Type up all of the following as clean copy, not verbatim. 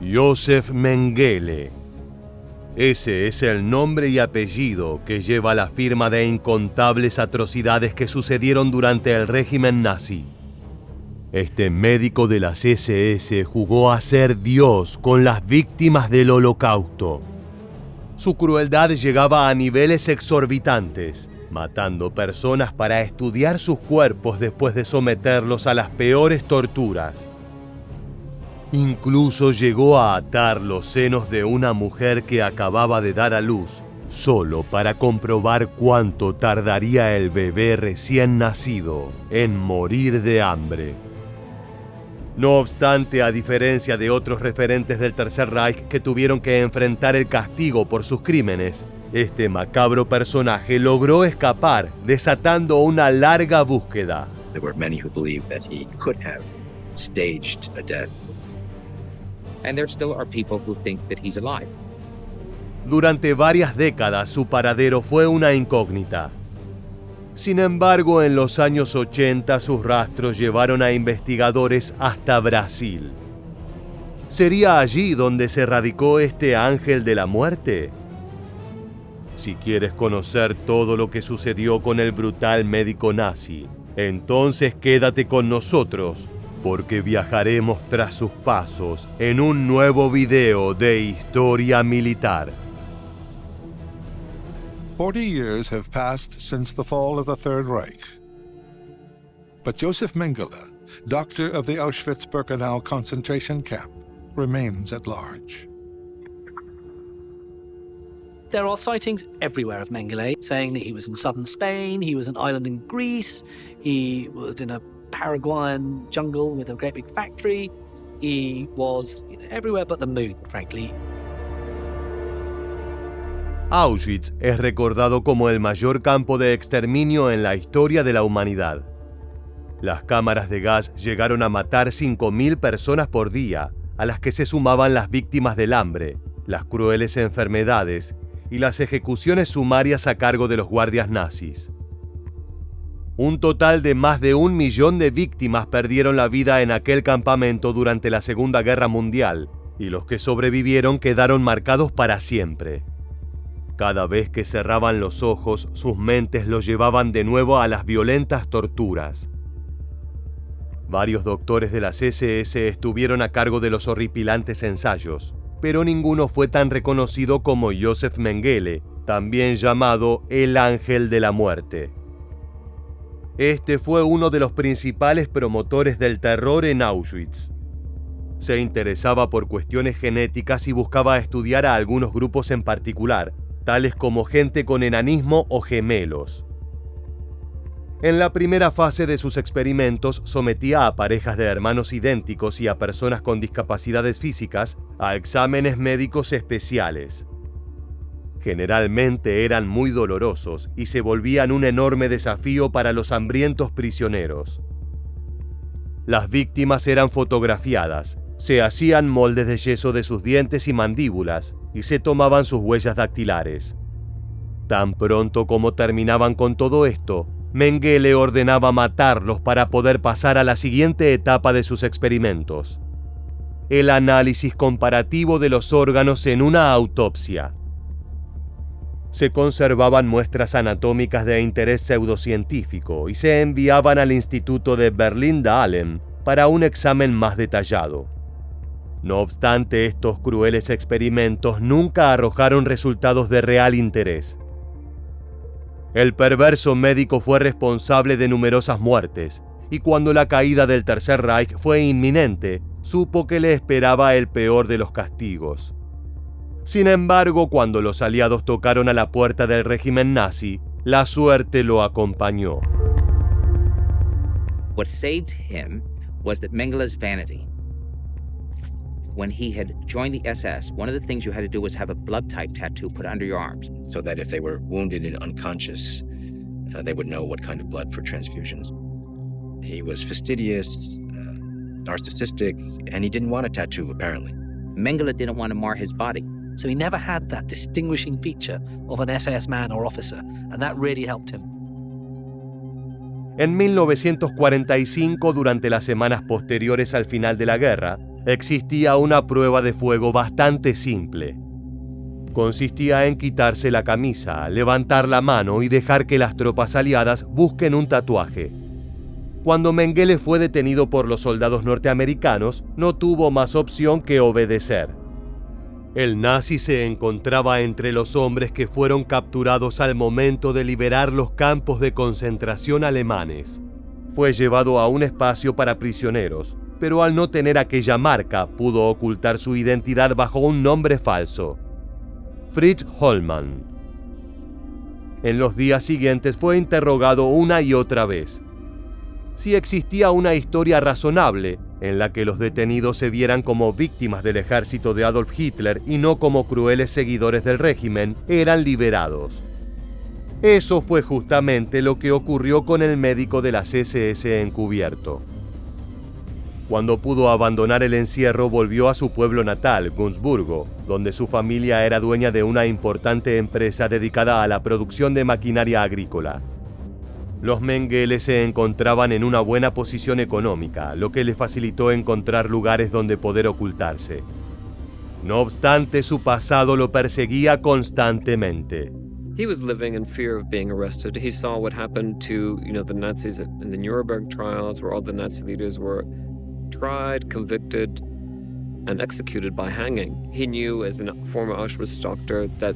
Josef Mengele. Ese es el nombre y apellido que lleva la firma de incontables atrocidades que sucedieron durante el régimen nazi. Este médico de las SS jugó a ser Dios con las víctimas del Holocausto. Su crueldad llegaba a niveles exorbitantes, matando personas para estudiar sus cuerpos después de someterlos a las peores torturas. Incluso llegó a atar los senos de una mujer que acababa de dar a luz, solo para comprobar cuánto tardaría el bebé recién nacido en morir de hambre. No obstante, a diferencia de otros referentes del Tercer Reich que tuvieron que enfrentar el castigo por sus crímenes, este macabro personaje logró escapar, desatando una larga búsqueda. There were many who believed that he could have staged a death. And there still are people who think that he's alive. Durante varias décadas su paradero fue una incógnita. Sin embargo, en los años 80 sus rastros llevaron a investigadores hasta Brasil. ¿Sería allí donde se radicó este ángel de la muerte? Si quieres conocer todo lo que sucedió con el brutal médico nazi, entonces quédate con nosotros, porque viajaremos tras sus pasos en un nuevo video de Historia Militar. 40 years have passed since the fall of the Third Reich. But Josef Mengele, doctor of the Auschwitz-Birkenau concentration camp, remains at large. There are sightings everywhere of Mengele, saying that he was in southern Spain, he was an island in Greece, he was in a Paraguayan jungle with a great big factory, he was everywhere but the moon, frankly. Auschwitz es recordado como el mayor campo de exterminio en la historia de la humanidad. Las cámaras de gas llegaron a matar 5.000 personas por día, a las que se sumaban las víctimas del hambre, las crueles enfermedades y las ejecuciones sumarias a cargo de los guardias nazis. Un total de más de 1 millón de víctimas perdieron la vida en aquel campamento durante la Segunda Guerra Mundial, y los que sobrevivieron quedaron marcados para siempre. Cada vez que cerraban los ojos, sus mentes los llevaban de nuevo a las violentas torturas. Varios doctores de las SS estuvieron a cargo de los horripilantes ensayos, pero ninguno fue tan reconocido como Josef Mengele, también llamado el Ángel de la Muerte. Este fue uno de los principales promotores del terror en Auschwitz. Se interesaba por cuestiones genéticas y buscaba estudiar a algunos grupos en particular, tales como gente con enanismo o gemelos. En la primera fase de sus experimentos sometía a parejas de hermanos idénticos y a personas con discapacidades físicas a exámenes médicos especiales. Generalmente eran muy dolorosos y se volvían un enorme desafío para los hambrientos prisioneros. Las víctimas eran fotografiadas, se hacían moldes de yeso de sus dientes y mandíbulas y se tomaban sus huellas dactilares. Tan pronto como terminaban con todo esto, Mengele ordenaba matarlos para poder pasar a la siguiente etapa de sus experimentos: el análisis comparativo de los órganos en una autopsia. Se conservaban muestras anatómicas de interés pseudocientífico y se enviaban al Instituto de Berlin-Dahlem para un examen más detallado. No obstante, estos crueles experimentos nunca arrojaron resultados de real interés. El perverso médico fue responsable de numerosas muertes, y cuando la caída del Tercer Reich fue inminente, supo que le esperaba el peor de los castigos. Sin embargo, cuando los aliados tocaron a la puerta del régimen nazi, la suerte lo acompañó. What saved him was that Mengele's vanity. When he had joined the SS, one of the things you had to do was have a blood type tattoo put under your arms, so that if they were wounded and unconscious, they would know what kind of blood for transfusions. He was fastidious, narcissistic, and he didn't want a tattoo, apparently. Mengele didn't want to mar his body. So he never had that distinguishing feature of an SS man or officer, and that really helped him. En 1945, durante las semanas posteriores al final de la guerra, Existía una prueba de fuego bastante simple. Consistía en quitarse la camisa, levantar la mano y dejar que las tropas aliadas busquen un tatuaje. Cuando Mengele fue detenido por los soldados norteamericanos, no tuvo más opción que obedecer. El nazi se encontraba entre los hombres que fueron capturados al momento de liberar los campos de concentración alemanes. Fue llevado a un espacio para prisioneros, pero al no tener aquella marca, pudo ocultar su identidad bajo un nombre falso: Fritz Hollmann. En los días siguientes fue interrogado una y otra vez. Si existía una historia razonable en la que los detenidos se vieran como víctimas del ejército de Adolf Hitler y no como crueles seguidores del régimen, eran liberados. Eso fue justamente lo que ocurrió con el médico de las SS encubierto. Cuando pudo abandonar el encierro, volvió a su pueblo natal, Günzburgo, donde su familia era dueña de una importante empresa dedicada a la producción de maquinaria agrícola. Los Mengele se encontraban en una buena posición económica, lo que le facilitó encontrar lugares donde poder ocultarse. No obstante, su pasado lo perseguía constantemente. He was living in fear of being arrested. He saw what happened to, the Nazis in the Nuremberg trials, where all the Nazi leaders were tried, convicted, and executed by hanging. He knew, as a former Auschwitz doctor, that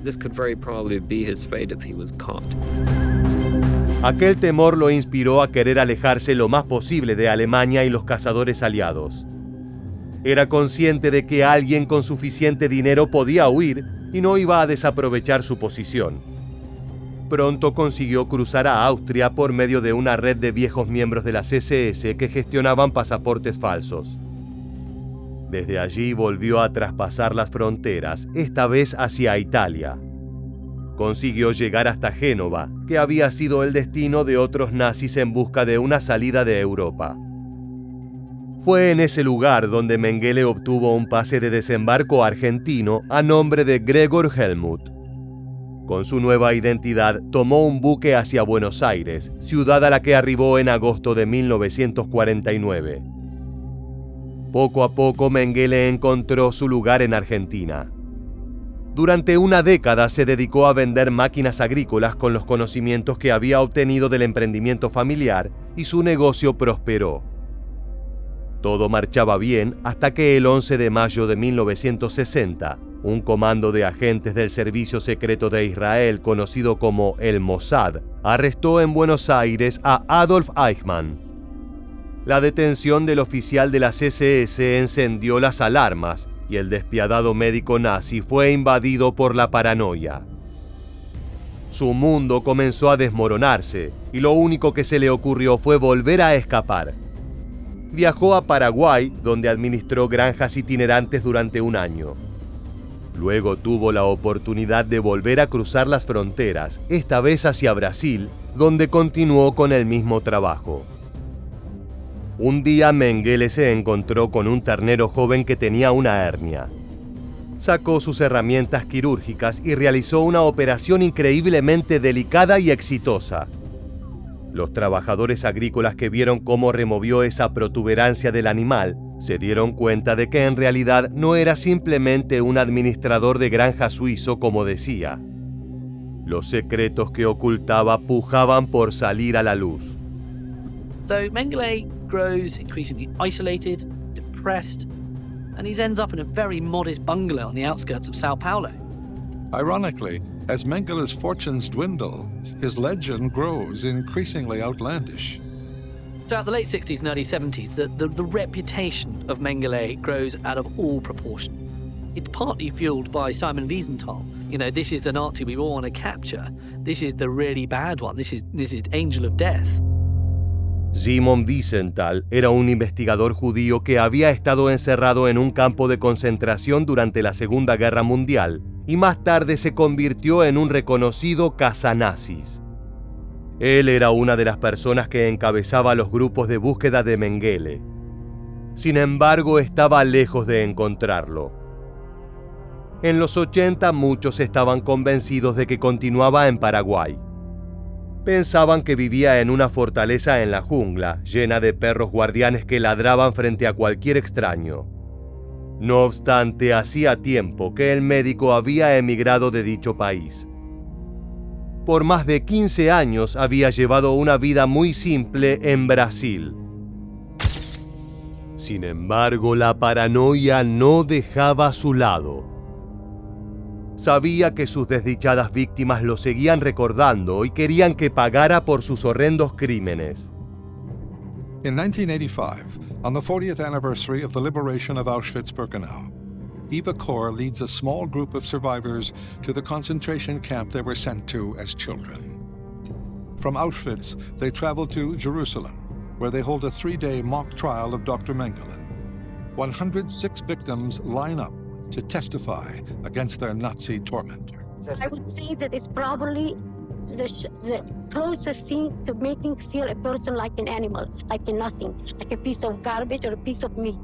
this could very probably be his fate if he was caught. Aquel temor lo inspiró a querer alejarse lo más posible de Alemania y los cazadores aliados. Era consciente de que alguien con suficiente dinero podía huir y no iba a desaprovechar su posición. Pronto consiguió cruzar a Austria por medio de una red de viejos miembros de las SS que gestionaban pasaportes falsos. Desde allí volvió a traspasar las fronteras, esta vez hacia Italia. Consiguió llegar hasta Génova, que había sido el destino de otros nazis en busca de una salida de Europa. Fue en ese lugar donde Mengele obtuvo un pase de desembarco argentino a nombre de Gregor Helmut. Con su nueva identidad, tomó un buque hacia Buenos Aires, ciudad a la que arribó en agosto de 1949. Poco a poco, Mengele encontró su lugar en Argentina. Durante una década se dedicó a vender máquinas agrícolas con los conocimientos que había obtenido del emprendimiento familiar y su negocio prosperó. Todo marchaba bien hasta que el 11 de mayo de 1960, un comando de agentes del Servicio Secreto de Israel, conocido como el Mossad, arrestó en Buenos Aires a Adolf Eichmann. La detención del oficial de las SS encendió las alarmas y el despiadado médico nazi fue invadido por la paranoia. Su mundo comenzó a desmoronarse y lo único que se le ocurrió fue volver a escapar. Viajó a Paraguay, donde administró granjas itinerantes durante un año. Luego tuvo la oportunidad de volver a cruzar las fronteras, esta vez hacia Brasil, donde continuó con el mismo trabajo. Un día Mengele se encontró con un ternero joven que tenía una hernia. Sacó sus herramientas quirúrgicas y realizó una operación increíblemente delicada y exitosa. Los trabajadores agrícolas que vieron cómo removió esa protuberancia del animal se dieron cuenta de que en realidad no era simplemente un administrador de granja suizo como decía. Los secretos que ocultaba pujaban por salir a la luz. So Mengele grows increasingly isolated, depressed, and he ends up in a very modest bungalow on the outskirts of Sao Paulo. Ironically, as Mengele's fortunes dwindle, his legend grows increasingly outlandish. Throughout the late 60s and early 70s, the reputation of Mengele grows out of all proportion. It's partly fueled by Simon Wiesenthal. This is the Nazi we all want to capture. This is the really bad one. This is Angel of Death. Simon Wiesenthal era un investigador judío que había estado encerrado en un campo de concentración durante la Segunda Guerra Mundial y más tarde se convirtió en un reconocido cazanazis. Él era una de las personas que encabezaba los grupos de búsqueda de Mengele. Sin embargo, estaba lejos de encontrarlo. En los 80 muchos estaban convencidos de que continuaba en Paraguay. Pensaban que vivía en una fortaleza en la jungla, llena de perros guardianes que ladraban frente a cualquier extraño. No obstante, hacía tiempo que el médico había emigrado de dicho país. Por más de 15 años había llevado una vida muy simple en Brasil. Sin embargo, la paranoia no dejaba a su lado. Sabía que sus desdichadas víctimas lo seguían recordando y querían que pagara por sus horrendos crímenes. In 1985, on the 40th anniversary of the liberation of Auschwitz-Birkenau, Eva Kor leads a small group of survivors to the concentration camp they were sent to as children. From Auschwitz, they travel to Jerusalem, where they hold a 3-day mock trial of Dr. Mengele. 106 victims line up to testify against their Nazi tormentor. I would say that it's probably the closest thing to making feel a person like an animal, like a nothing, like a piece of garbage or a piece of meat.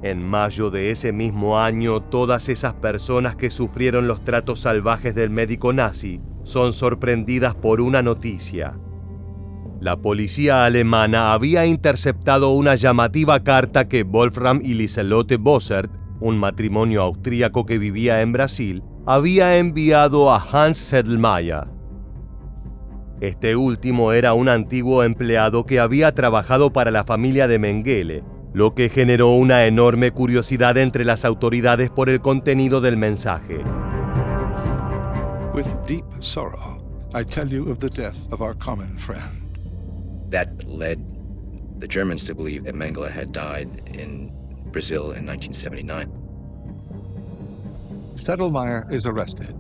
En mayo de ese mismo año, todas esas personas que sufrieron los tratos salvajes del médico nazi son sorprendidas por una noticia. La policía alemana había interceptado una llamativa carta que Wolfram y Lieselotte Bossert, un matrimonio austríaco que vivía en Brasil, había enviado a Hans Sedlmayr. Este último era un antiguo empleado que había trabajado para la familia de Mengele, lo que generó una enorme curiosidad entre las autoridades por el contenido del mensaje. With deep sorrow, I tell you of the death of our common friend. That led the Germans to believe that Mengele had died in Brazil in 1979. Sedlmayr is arrested.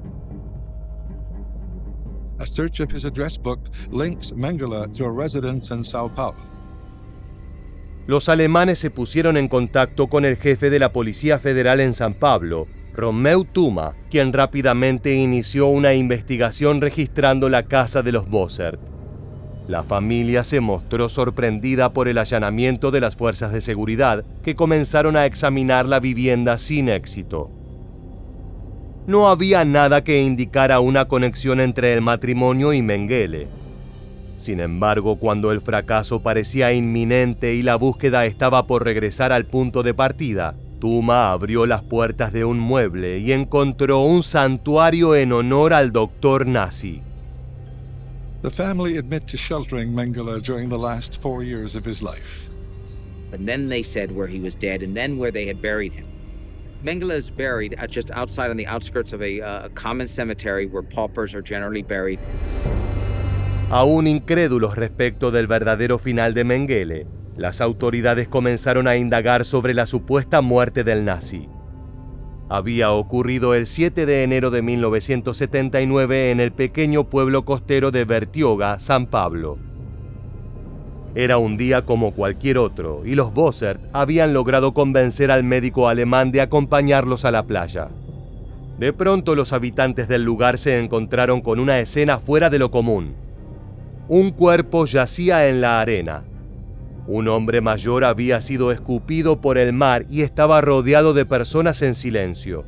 A search of his address book links Mengele to a residence in Sao Paulo. Los alemanes se pusieron en contacto con el jefe de la Policía Federal en San Pablo, Romeu Tuma, quien rápidamente inició una investigación registrando la casa de los Bossert. La familia se mostró sorprendida por el allanamiento de las fuerzas de seguridad, que comenzaron a examinar la vivienda sin éxito. No había nada que indicara una conexión entre el matrimonio y Mengele. Sin embargo, cuando el fracaso parecía inminente y la búsqueda estaba por regresar al punto de partida, Tuma abrió las puertas de un mueble y encontró un santuario en honor al doctor nazi. The family admit to sheltering Mengele during the last 4 years of his life. But then they said where he was dead and then where they had buried him. Mengele is buried just outside on the outskirts of a common cemetery where paupers are generally buried. Aún incrédulos respecto del verdadero final de Mengele, las autoridades comenzaron a indagar sobre la supuesta muerte del nazi. Había ocurrido el 7 de enero de 1979 en el pequeño pueblo costero de Bertioga, San Pablo. Era un día como cualquier otro y los Bossert habían logrado convencer al médico alemán de acompañarlos a la playa. De pronto los habitantes del lugar se encontraron con una escena fuera de lo común. Un cuerpo yacía en la arena. Un hombre mayor había sido escupido por el mar y estaba rodeado de personas en silencio.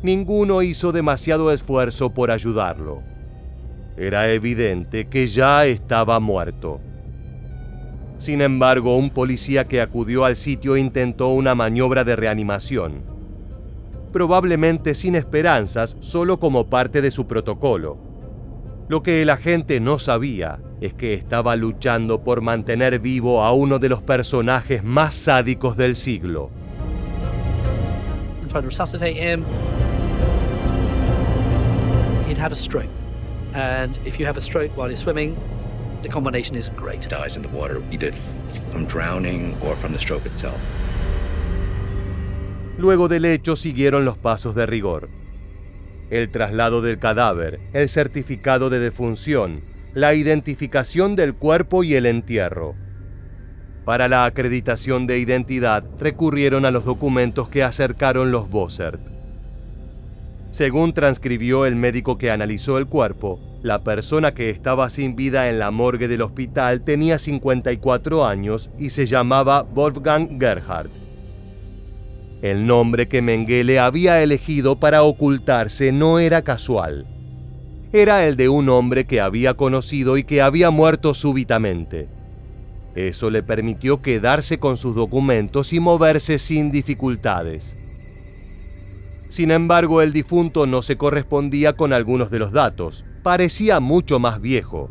Ninguno hizo demasiado esfuerzo por ayudarlo. Era evidente que ya estaba muerto. Sin embargo, un policía que acudió al sitio intentó una maniobra de reanimación. Probablemente sin esperanzas, solo como parte de su protocolo. Lo que el agente no sabía es que estaba luchando por mantener vivo a uno de los personajes más sádicos del siglo. And tried to resuscitate him. He'd had a stroke. And if you have a stroke while you're swimming, the combination isn't great. Dies in the water, either from drowning or from the stroke itself. Luego del hecho siguieron los pasos de rigor. El traslado del cadáver, el certificado de defunción, la identificación del cuerpo y el entierro. Para la acreditación de identidad, recurrieron a los documentos que acercaron los Bossert. Según transcribió el médico que analizó el cuerpo, la persona que estaba sin vida en la morgue del hospital tenía 54 años y se llamaba Wolfgang Gerhard. El nombre que Mengele había elegido para ocultarse no era casual. era el de un hombre que había conocido y que había muerto súbitamente. Eso le permitió quedarse con sus documentos y moverse sin dificultades. Sin embargo, el difunto no se correspondía con algunos de los datos. Parecía mucho más viejo.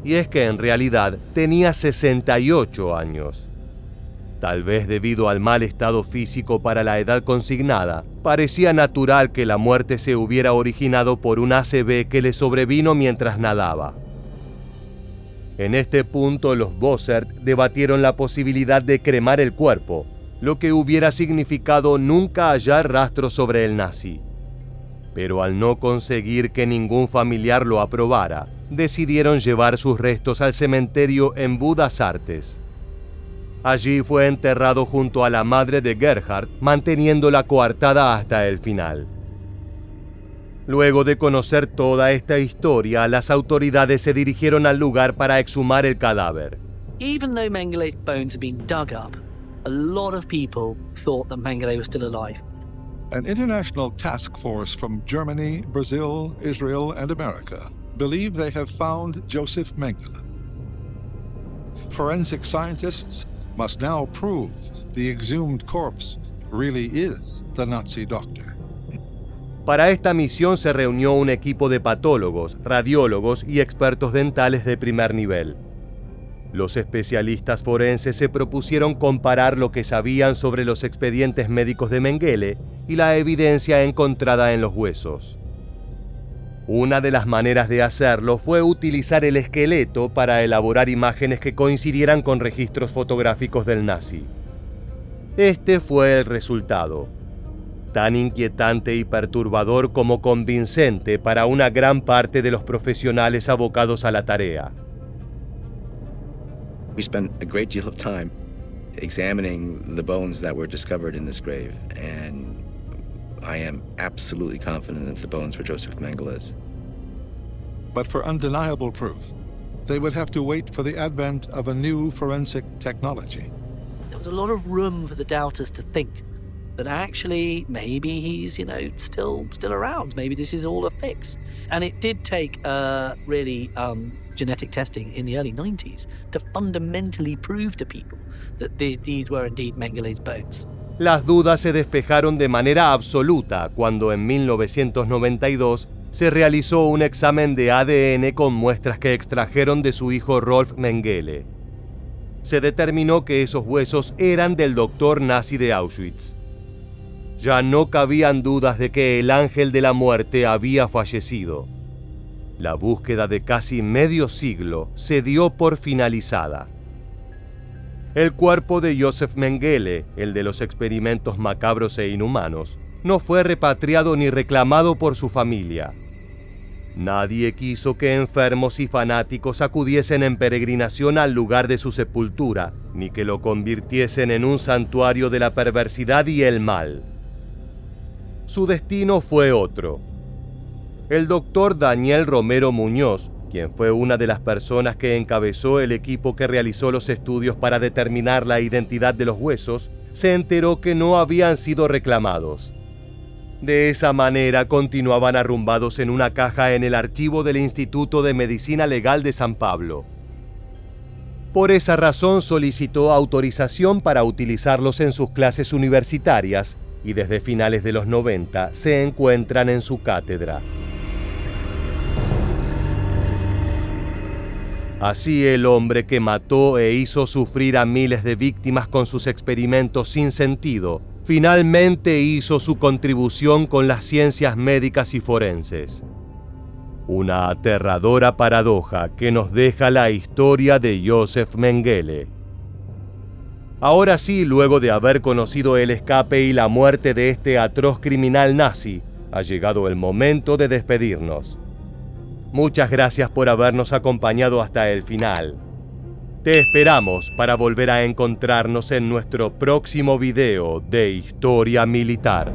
Y es que en realidad tenía 68 años. Tal vez debido al mal estado físico para la edad consignada, parecía natural que la muerte se hubiera originado por un ACV que le sobrevino mientras nadaba. En este punto, los Bossert debatieron la posibilidad de cremar el cuerpo, lo que hubiera significado nunca hallar rastros sobre el nazi. Pero al no conseguir que ningún familiar lo aprobara, decidieron llevar sus restos al cementerio en Budas Artes. Allí fue enterrado junto a la madre de Gerhard, manteniéndola coartada hasta el final. Luego de conocer toda esta historia, las autoridades se dirigieron al lugar para exhumar el cadáver. Even though Mengelé's bones had been dug up, a lot of people thought that Mengele was still alive. An international task force from Germany, Brazil, Israel, and America believe they have found Joseph Mengele. Forensic scientists must now prove the exhumed corpse really is the Nazi doctor. Para esta misión se reunió un equipo de patólogos, radiólogos y expertos dentales de primer nivel. Los especialistas forenses se propusieron comparar lo que sabían sobre los expedientes médicos de Mengele y la evidencia encontrada en los huesos. Una de las maneras de hacerlo fue utilizar el esqueleto para elaborar imágenes que coincidieran con registros fotográficos del nazi. Este fue el resultado, tan inquietante y perturbador como convincente para una gran parte de los profesionales abocados a la tarea. We spent a great deal of time examining the bones that were discovered in this grave, and I am absolutely confident that the bones were Joseph Mengele's. But for undeniable proof, they would have to wait for the advent of a new forensic technology. There was a lot of room for the doubters to think that actually maybe he's, still around. Maybe this is all a fix. And it did take genetic testing in the early 90s to fundamentally prove to people that these were indeed Mengele's bones. Las dudas se despejaron de manera absoluta cuando en 1992 se realizó un examen de ADN con muestras que extrajeron de su hijo Rolf Mengele. Se determinó que esos huesos eran del doctor nazi de Auschwitz. Ya no cabían dudas de que el ángel de la muerte había fallecido. La búsqueda de casi medio siglo se dio por finalizada. El cuerpo de Joseph Mengele, el de los experimentos macabros e inhumanos, no fue repatriado ni reclamado por su familia. Nadie quiso que enfermos y fanáticos acudiesen en peregrinación al lugar de su sepultura, ni que lo convirtiesen en un santuario de la perversidad y el mal. Su destino fue otro. El doctor Daniel Romero Muñoz, quien fue una de las personas que encabezó el equipo que realizó los estudios para determinar la identidad de los huesos, se enteró que no habían sido reclamados. De esa manera continuaban arrumbados en una caja en el archivo del Instituto de Medicina Legal de San Pablo. Por esa razón solicitó autorización para utilizarlos en sus clases universitarias y desde finales de los 90 se encuentran en su cátedra. Así el hombre que mató e hizo sufrir a miles de víctimas con sus experimentos sin sentido, finalmente hizo su contribución con las ciencias médicas y forenses. Una aterradora paradoja que nos deja la historia de Joseph Mengele. Ahora sí, luego de haber conocido el escape y la muerte de este atroz criminal nazi, ha llegado el momento de despedirnos. Muchas gracias por habernos acompañado hasta el final. Te esperamos para volver a encontrarnos en nuestro próximo video de Historia Militar.